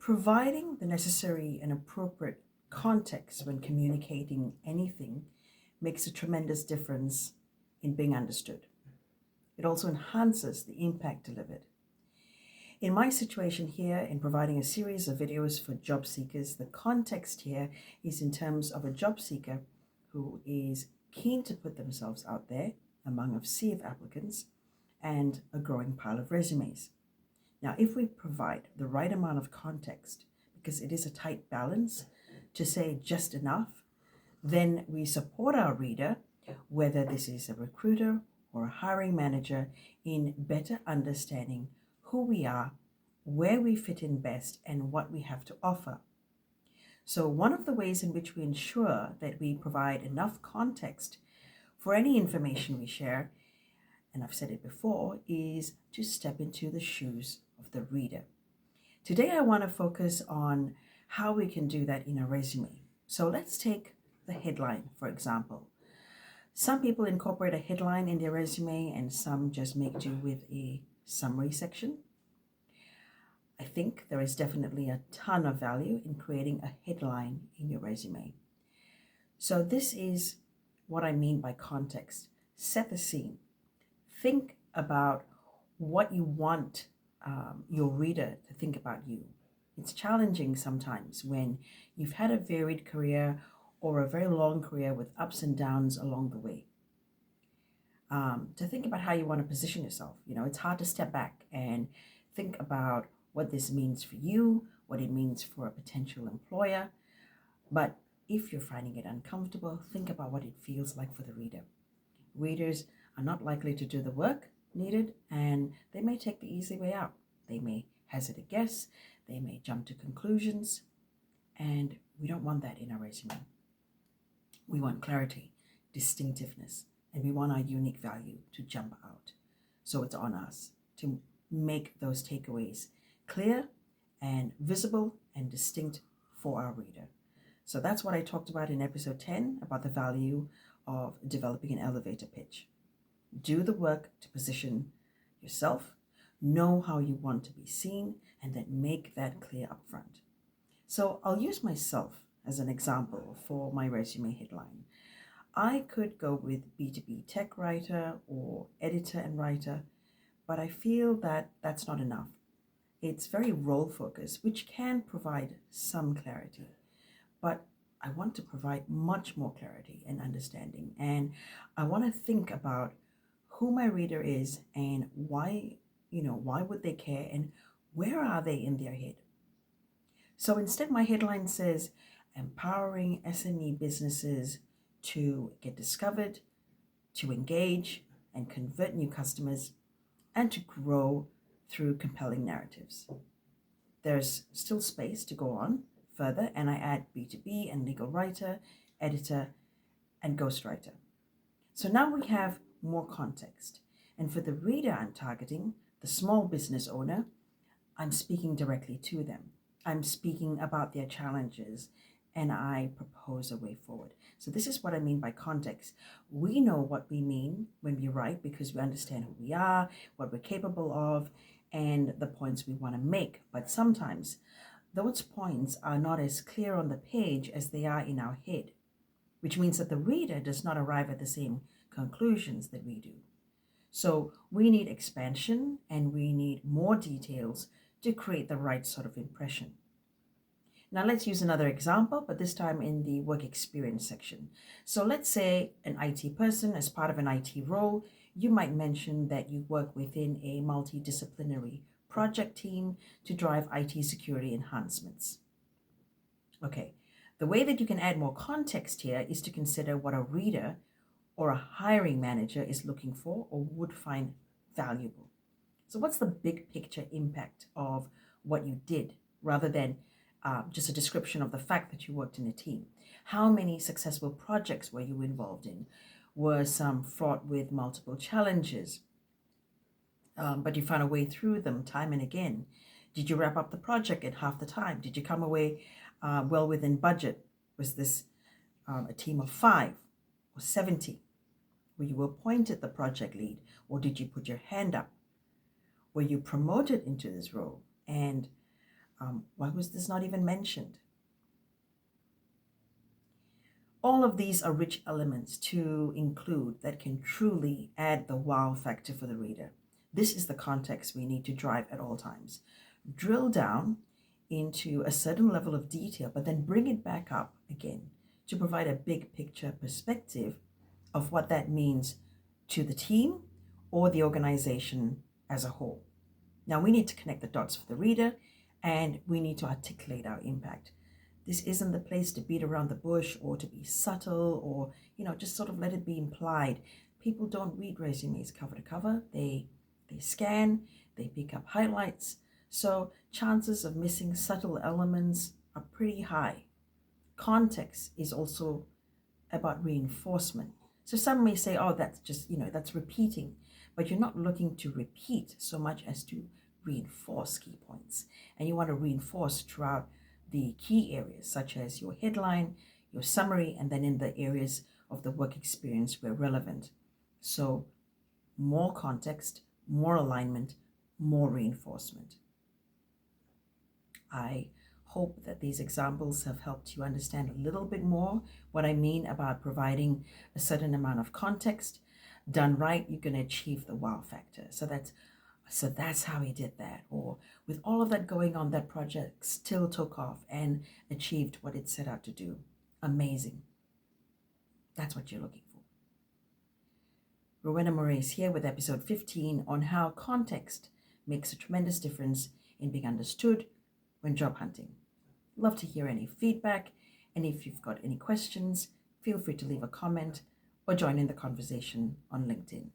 Providing the necessary and appropriate context when communicating anything makes a tremendous difference in being understood. It also enhances the impact delivered. In my situation here, in providing a series of videos for job seekers, the context here is in terms of a job seeker who is keen to put themselves out there among a sea of applicants and a growing pile of resumes. Now, if we provide the right amount of context, because it is a tight balance to say just enough, then we support our reader, whether this is a recruiter or a hiring manager, in better understanding who we are, where we fit in best, and what we have to offer. So one of the ways in which we ensure that we provide enough context for any information we share, and I've said it before, is to step into the shoes of the reader. Today I want to focus on how we can do that in a resume. So let's take the headline, for example. Some people incorporate a headline in their resume and some just make do with a summary section. I think there is definitely a ton of value in creating a headline in your resume. So this is what I mean by context. Set the scene. Think about what you want your reader to think about you. It's challenging sometimes when you've had a varied career or a very long career with ups and downs along the way. To think about how you want to position yourself. It's hard to step back and think about what this means for you, what it means for a potential employer. But if you're finding it uncomfortable, think about what it feels like for the reader. Readers are not likely to do the work needed, and they may take the easy way out. They may hazard a guess, they may jump to conclusions, and we don't want that in our resume. We want clarity, distinctiveness, and we want our unique value to jump out. So it's on us to make those takeaways clear and visible and distinct for our reader. So that's what I talked about in episode 10 about the value of developing an elevator pitch. Do the work to position yourself, know how you want to be seen, and then make that clear up front. So I'll use myself as an example for my resume headline. I could go with B2B tech writer or editor and writer, but I feel that that's not enough. It's very role focused, which can provide some clarity, but I want to provide much more clarity and understanding. And I want to think about who my reader is and why would they care and where are they in their head. So instead, my headline says, empowering SME businesses to get discovered, to engage and convert new customers, and to grow through compelling narratives. There's still space to go on further, and I add B2B and legal writer, editor, and ghostwriter. So now we have more context. And for the reader I'm targeting, the small business owner, I'm speaking directly to them. I'm speaking about their challenges, and I propose a way forward. So this is what I mean by context. We know what we mean when we write because we understand who we are, what we're capable of, and the points we want to make. But sometimes those points are not as clear on the page as they are in our head, which means that the reader does not arrive at the same conclusions that we do. So we need expansion and we need more details to create the right sort of impression. Now let's use another example, but this time in the work experience section. So let's say an IT person, as part of an IT role, you might mention that you work within a multidisciplinary project team to drive IT security enhancements. Okay, the way that you can add more context here is to consider what a reader or a hiring manager is looking for or would find valuable. So what's the big picture impact of what you did rather than just a description of the fact that you worked in a team? How many successful projects were you involved in? Were some fraught with multiple challenges, but you found a way through them time and again? Did you wrap up the project in half the time? Did you come away well within budget? Was this a team of 5 or 70? Were you appointed the project lead, or did you put your hand up? Were you promoted into this role? And Why was this not even mentioned? All of these are rich elements to include that can truly add the wow factor for the reader. This is the context we need to drive at all times. Drill down into a certain level of detail, but then bring it back up again to provide a big picture perspective of what that means to the team or the organization as a whole. Now, we need to connect the dots for the reader, and we need to articulate our impact. This isn't the place to beat around the bush or to be subtle or, just sort of let it be implied. People don't read resumes cover to cover. They scan, they pick up highlights. So chances of missing subtle elements are pretty high. Context is also about reinforcement. So some may say, oh, that's just, that's repeating. But you're not looking to repeat so much as to reinforce key points. And you want to reinforce throughout the key areas, such as your headline, your summary, and then in the areas of the work experience where relevant. So more context, more alignment, more reinforcement. I hope that these examples have helped you understand a little bit more what I mean about providing a certain amount of context. Done right, you're going to achieve the wow factor. So that's how he did that. Or with all of that going on, that project still took off and achieved what it set out to do. Amazing. That's what you're looking for. Rowena Murray is here with episode 15 on how context makes a tremendous difference in being understood when job hunting. Love to hear any feedback, and if you've got any questions, feel free to leave a comment or join in the conversation on LinkedIn.